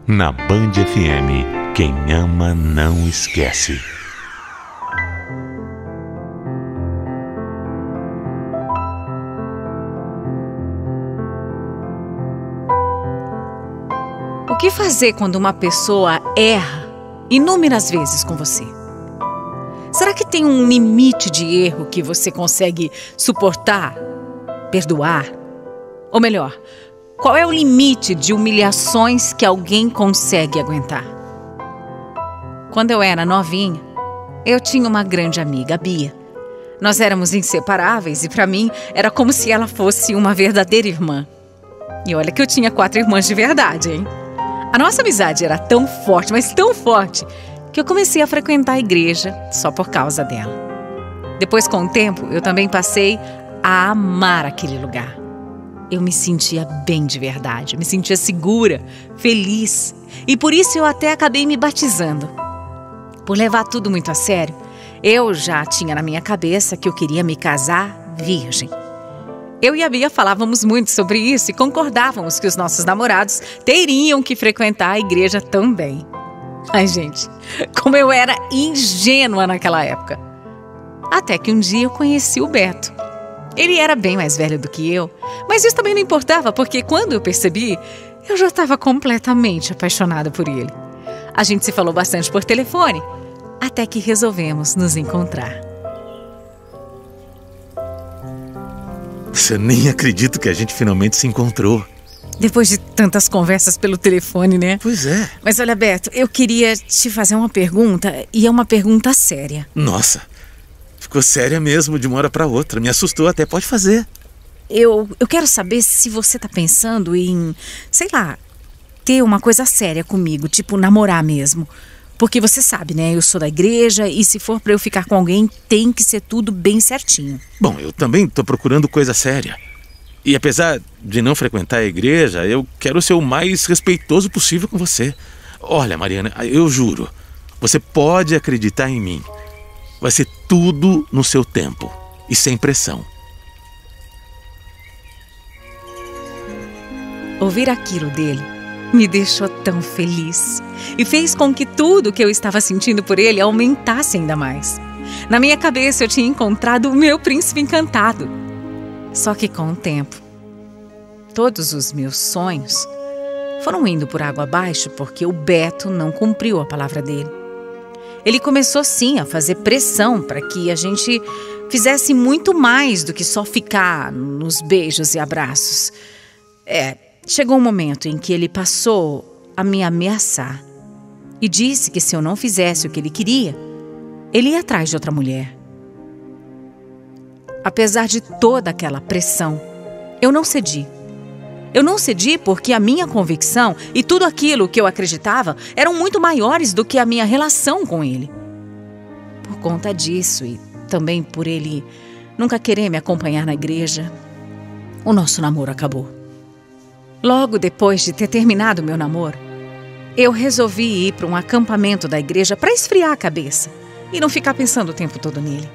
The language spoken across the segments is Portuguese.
Na Band FM, quem ama não esquece. O que fazer quando uma pessoa erra inúmeras vezes com você? Será que tem um limite de erro que você consegue suportar, perdoar? Ou melhor, qual é o limite de humilhações que alguém consegue aguentar? Quando eu era novinha, eu tinha uma grande amiga, a Bia. Nós éramos inseparáveis e para mim era como se ela fosse uma verdadeira irmã. E olha que eu tinha 4 irmãs de verdade, hein? A nossa amizade era tão forte, mas tão forte, que eu comecei a frequentar a igreja só por causa dela. Depois, com o tempo, eu também passei a amar aquele lugar. Eu me sentia bem de verdade, me sentia segura, feliz. E por isso eu até acabei me batizando. Por levar tudo muito a sério, eu já tinha na minha cabeça que eu queria me casar virgem. Eu e a Bia falávamos muito sobre isso e concordávamos que os nossos namorados teriam que frequentar a igreja também. Ai, gente, como eu era ingênua naquela época. Até que um dia eu conheci o Beto. Ele era bem mais velho do que eu, mas isso também não importava, porque quando eu percebi, eu já estava completamente apaixonada por ele. A gente se falou bastante por telefone, até que resolvemos nos encontrar. Eu nem acredito que a gente finalmente se encontrou. Depois de tantas conversas pelo telefone, né? Pois é. Mas olha, Beto, eu queria te fazer uma pergunta, e é uma pergunta séria. Nossa, ficou séria mesmo de uma hora para outra. Me assustou até, pode fazer. Eu quero saber se você tá pensando em, sei lá, ter uma coisa séria comigo, tipo namorar mesmo. Porque você sabe, né? Eu sou da igreja e se for pra eu ficar com alguém, tem que ser tudo bem certinho. Bom, eu também tô procurando coisa séria. E apesar de não frequentar a igreja, eu quero ser o mais respeitoso possível com você. Olha, Mariana, eu juro, você pode acreditar em mim. Vai ser tudo no seu tempo e sem pressão. Ouvir aquilo dele me deixou tão feliz e fez com que tudo que eu estava sentindo por ele aumentasse ainda mais. Na minha cabeça eu tinha encontrado o meu príncipe encantado. Só que com o tempo, todos os meus sonhos foram indo por água abaixo porque o Beto não cumpriu a palavra dele. Ele começou sim a fazer pressão para que a gente fizesse muito mais do que só ficar nos beijos e abraços. Chegou um momento em que ele passou a me ameaçar e disse que se eu não fizesse o que ele queria, ele ia atrás de outra mulher. Apesar de toda aquela pressão, eu não cedi. Eu não cedi porque a minha convicção e tudo aquilo que eu acreditava eram muito maiores do que a minha relação com ele. Por conta disso e também por ele nunca querer me acompanhar na igreja, o nosso namoro acabou. Logo depois de ter terminado meu namoro, eu resolvi ir para um acampamento da igreja para esfriar a cabeça e não ficar pensando o tempo todo nele.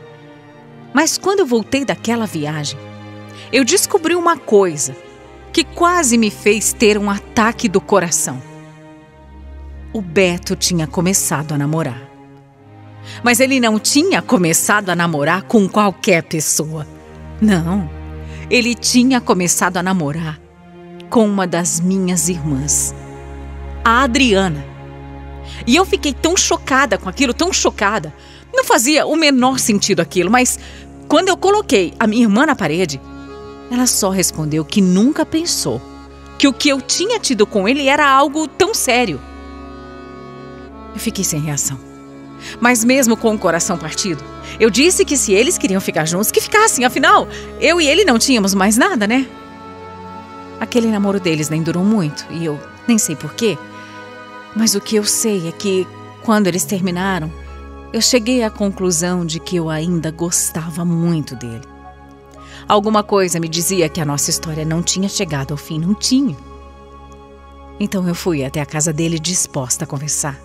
Mas quando eu voltei daquela viagem, eu descobri uma coisa que quase me fez ter um ataque do coração. O Beto tinha começado a namorar. Mas ele não tinha começado a namorar com qualquer pessoa. Não, ele tinha começado a namorar com uma das minhas irmãs, a Adriana. E eu fiquei tão chocada com aquilo, tão chocada. Não fazia o menor sentido aquilo, mas quando eu coloquei a minha irmã na parede, ela só respondeu que nunca pensou que o que eu tinha tido com ele era algo tão sério. Eu fiquei sem reação. Mas mesmo com o coração partido, eu disse que se eles queriam ficar juntos, que ficassem. Afinal, eu e ele não tínhamos mais nada, né? Aquele namoro deles nem durou muito e eu nem sei porquê. Mas o que eu sei é que, quando eles terminaram, eu cheguei à conclusão de que eu ainda gostava muito dele. Alguma coisa me dizia que a nossa história não tinha chegado ao fim, não tinha. Então eu fui até a casa dele disposta a conversar.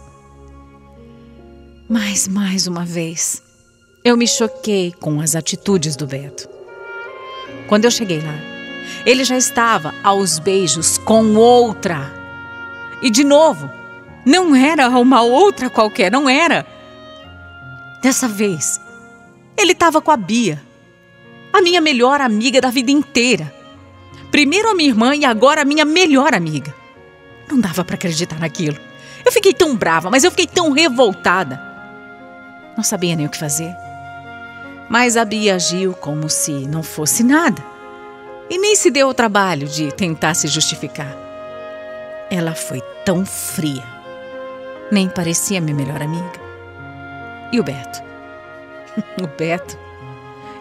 Mas, mais uma vez, eu me choquei com as atitudes do Beto. Quando eu cheguei lá, ele já estava aos beijos com outra. E de novo, Não era uma outra qualquer, não era. Dessa vez, ele estava com a Bia, a minha melhor amiga da vida inteira. Primeiro a minha irmã e agora a minha melhor amiga. Não dava para acreditar naquilo. Eu fiquei tão brava, mas eu fiquei tão revoltada. Não sabia nem o que fazer. Mas a Bia agiu como se não fosse nada. E nem se deu o trabalho de tentar se justificar. Ela foi tão fria. Nem parecia minha melhor amiga. E o Beto? O Beto?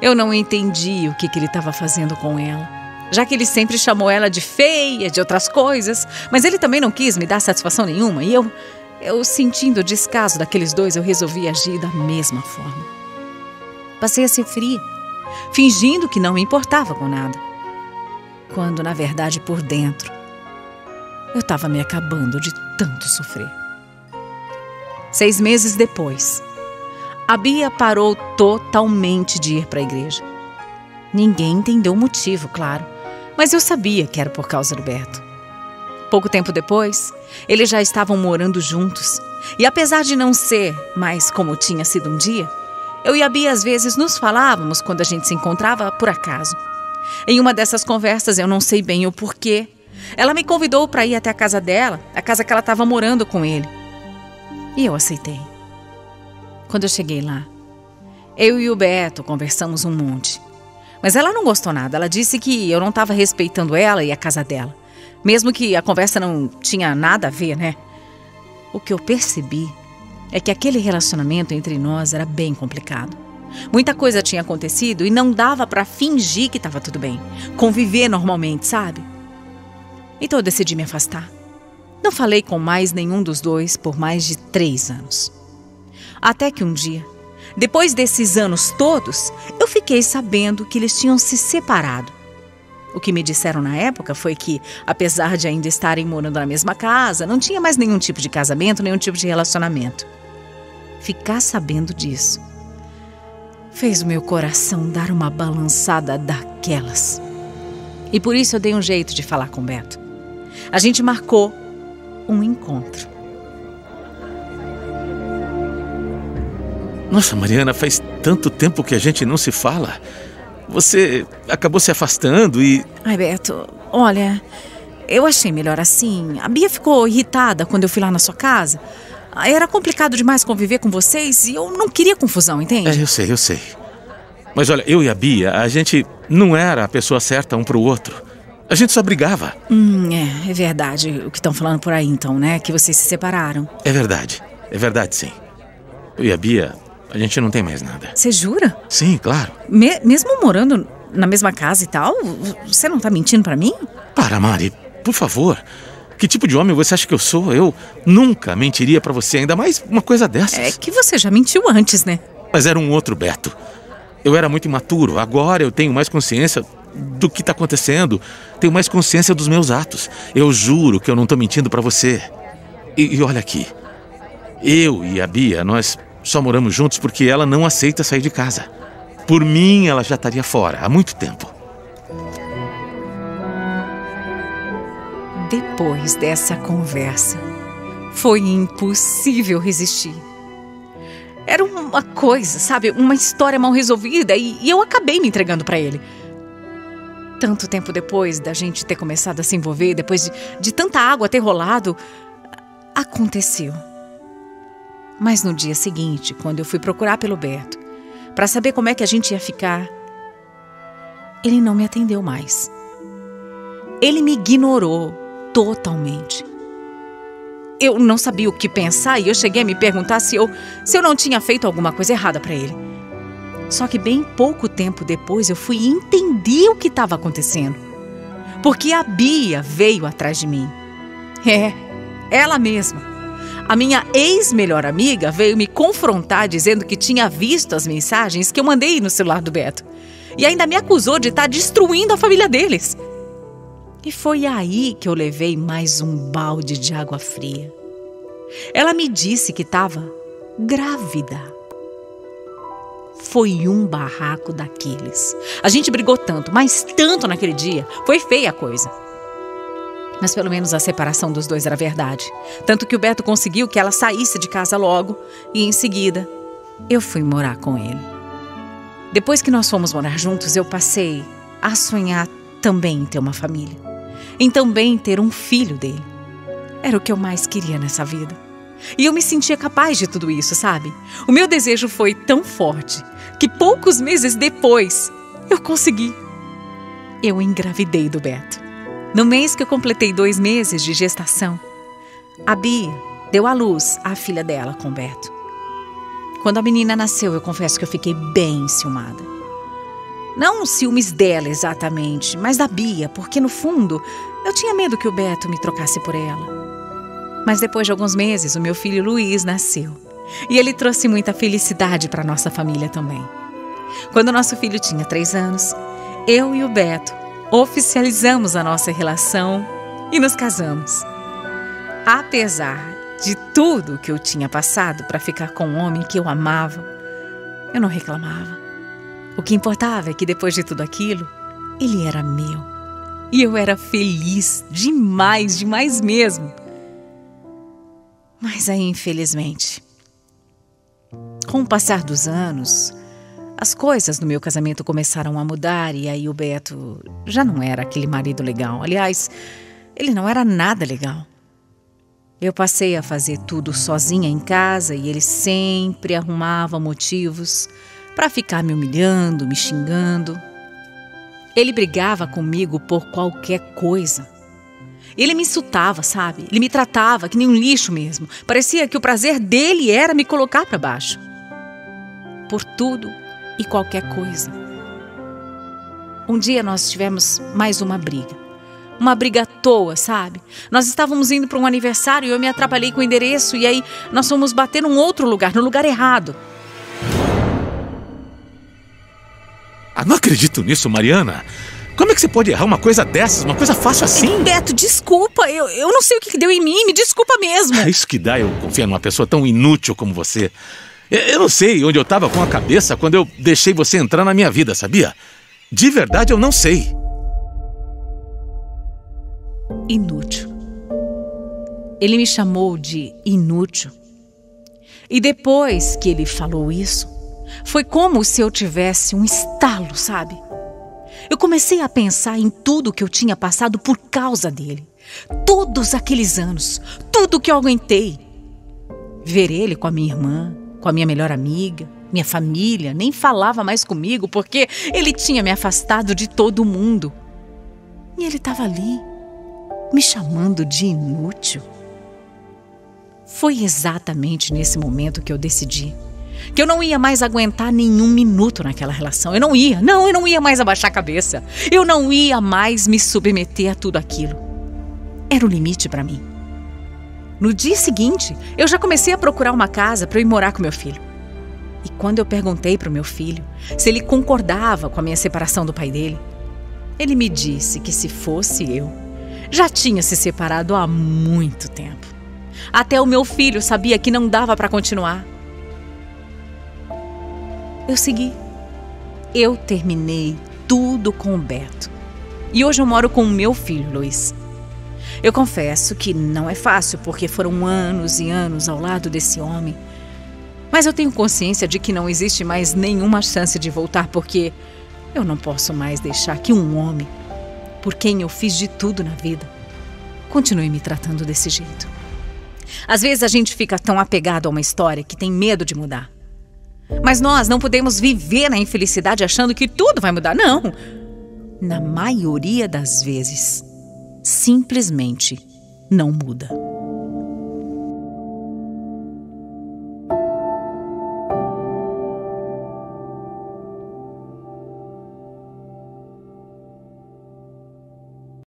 Eu não entendi o que ele estava fazendo com ela. Já que ele sempre chamou ela de feia, de outras coisas. Mas ele também não quis me dar satisfação nenhuma. E eu sentindo o descaso daqueles dois, eu resolvi agir da mesma forma. Passei a ser fria, fingindo que não me importava com nada. Quando, na verdade, por dentro, eu estava me acabando de tanto sofrer. 6 meses depois, a Bia parou totalmente de ir para a igreja. Ninguém entendeu o motivo, claro, mas eu sabia que era por causa do Beto. Pouco tempo depois, eles já estavam morando juntos. E apesar de não ser mais como tinha sido um dia, eu e a Bia às vezes nos falávamos quando a gente se encontrava por acaso. Em uma dessas conversas, eu não sei bem o porquê, ela me convidou para ir até a casa dela, a casa que ela estava morando com ele. E eu aceitei. Quando eu cheguei lá, eu e o Beto conversamos um monte. Mas ela não gostou nada. Ela disse que eu não estava respeitando ela e a casa dela. Mesmo que a conversa não tinha nada a ver, né? O que eu percebi é que aquele relacionamento entre nós era bem complicado. Muita coisa tinha acontecido e não dava para fingir que estava tudo bem. Conviver normalmente, sabe? Então eu decidi me afastar. Não falei com mais nenhum dos dois por mais de 3 anos. Até que um dia, depois desses anos todos, eu fiquei sabendo que eles tinham se separado. O que me disseram na época foi que, apesar de ainda estarem morando na mesma casa, não tinha mais nenhum tipo de casamento, nenhum tipo de relacionamento. Ficar sabendo disso fez o meu coração dar uma balançada daquelas. E por isso eu dei um jeito de falar com o Beto. A gente marcou um encontro. Nossa, Mariana, faz tanto tempo que a gente não se fala. Você acabou se afastando e... Ai, Beto, olha, eu achei melhor assim. A Bia ficou irritada quando eu fui lá na sua casa. Era complicado demais conviver com vocês e eu não queria confusão, entende? Eu sei. Mas olha, eu e a Bia, a gente não era a pessoa certa um pro outro. A gente só brigava. É verdade o que estão falando por aí então, né? Que vocês se separaram. É verdade sim. Eu e a Bia, a gente não tem mais nada. Você jura? Sim, claro. Mesmo morando na mesma casa e tal, você não tá mentindo pra mim? Para, Mari, por favor. Que tipo de homem você acha que eu sou? Eu nunca mentiria pra você, ainda mais uma coisa dessas. É que você já mentiu antes, né? Mas era um outro Beto. Eu era muito imaturo. Agora eu tenho mais consciência do que tá acontecendo. Tenho mais consciência dos meus atos. Eu juro que eu não tô mentindo pra você. E olha aqui. Eu e a Bia, nós só moramos juntos porque ela não aceita sair de casa. Por mim, ela já estaria fora há muito tempo. Depois dessa conversa, foi impossível resistir. Era uma coisa, sabe? Uma história mal resolvida e eu acabei me entregando pra ele. Tanto tempo depois da gente ter começado a se envolver, depois de tanta água ter rolado, aconteceu. Mas no dia seguinte, quando eu fui procurar pelo Beto, pra saber como é que a gente ia ficar, ele não me atendeu mais. Ele me ignorou totalmente. Eu não sabia o que pensar e eu cheguei a me perguntar se eu não tinha feito alguma coisa errada pra ele. Só que bem pouco tempo depois eu fui entender o que estava acontecendo. Porque a Bia veio atrás de mim. Ela mesma. A minha ex-melhor amiga veio me confrontar dizendo que tinha visto as mensagens que eu mandei no celular do Beto. E ainda me acusou de estar destruindo a família deles. E foi aí que eu levei mais um balde de água fria. Ela me disse que estava grávida. Foi um barraco daqueles. A gente brigou tanto, mas tanto naquele dia. Foi feia a coisa. Mas pelo menos a separação dos dois era verdade. Tanto que o Beto conseguiu que ela saísse de casa logo e, em seguida, eu fui morar com ele. Depois que nós fomos morar juntos, eu passei a sonhar também em ter uma família. Em também ter um filho dele. Era o que eu mais queria nessa vida. E eu me sentia capaz de tudo isso, sabe? O meu desejo foi tão forte que poucos meses depois eu consegui. Eu engravidei do Beto. No mês que eu completei 2 meses de gestação, a Bia deu à luz a filha dela com o Beto. Quando a menina nasceu, eu confesso que eu fiquei bem enciumada. Não os ciúmes dela exatamente, mas da Bia, porque no fundo eu tinha medo que o Beto me trocasse por ela. Mas depois de alguns meses, o meu filho Luiz nasceu. E ele trouxe muita felicidade para a nossa família também. Quando o nosso filho tinha 3 anos, eu e o Beto oficializamos a nossa relação e nos casamos. Apesar de tudo que eu tinha passado para ficar com um homem que eu amava, eu não reclamava. O que importava é que depois de tudo aquilo, ele era meu. E eu era feliz demais, demais mesmo. Mas aí, infelizmente, com o passar dos anos, as coisas no meu casamento começaram a mudar e aí o Beto já não era aquele marido legal. Aliás, ele não era nada legal. Eu passei a fazer tudo sozinha em casa e ele sempre arrumava motivos para ficar me humilhando, me xingando. Ele brigava comigo por qualquer coisa. Ele me insultava, sabe? Ele me tratava que nem um lixo mesmo. Parecia que o prazer dele era me colocar para baixo. Por tudo e qualquer coisa. Um dia nós tivemos mais uma briga. Uma briga à toa, sabe? Nós estávamos indo para um aniversário e eu me atrapalhei com o endereço e aí nós fomos bater num outro lugar, no lugar errado. Não acredito nisso, Mariana. Como é que você pode errar uma coisa dessas, uma coisa fácil assim? Beto, desculpa, eu não sei o que deu em mim, me desculpa mesmo. É isso que dá eu confiar numa pessoa tão inútil como você. Eu não sei onde eu estava com a cabeça quando eu deixei você entrar na minha vida, sabia? De verdade, eu não sei. Inútil. Ele me chamou de inútil. E depois que ele falou isso, foi como se eu tivesse um estalo, sabe? Eu comecei a pensar em tudo que eu tinha passado por causa dele. Todos aqueles anos, tudo que eu aguentei. Ver ele com a minha irmã, com a minha melhor amiga, minha família, nem falava mais comigo porque ele tinha me afastado de todo mundo. E ele estava ali, me chamando de inútil. Foi exatamente nesse momento que eu decidi que eu não ia mais aguentar nenhum minuto naquela relação. Eu não ia mais abaixar a cabeça. Eu não ia mais me submeter a tudo aquilo. Era o limite para mim. No dia seguinte, eu já comecei a procurar uma casa para eu ir morar com meu filho. E quando eu perguntei para o meu filho se ele concordava com a minha separação do pai dele, ele me disse que se fosse eu, já tinha se separado há muito tempo. Até o meu filho sabia que não dava para continuar. Eu segui. Eu terminei tudo com o Beto. E hoje eu moro com o meu filho, Luiz. Eu confesso que não é fácil, porque foram anos e anos ao lado desse homem. Mas eu tenho consciência de que não existe mais nenhuma chance de voltar, porque eu não posso mais deixar que um homem, por quem eu fiz de tudo na vida, continue me tratando desse jeito. Às vezes a gente fica tão apegado a uma história que tem medo de mudar. Mas nós não podemos viver na infelicidade achando que tudo vai mudar, não. Na maioria das vezes, simplesmente não muda.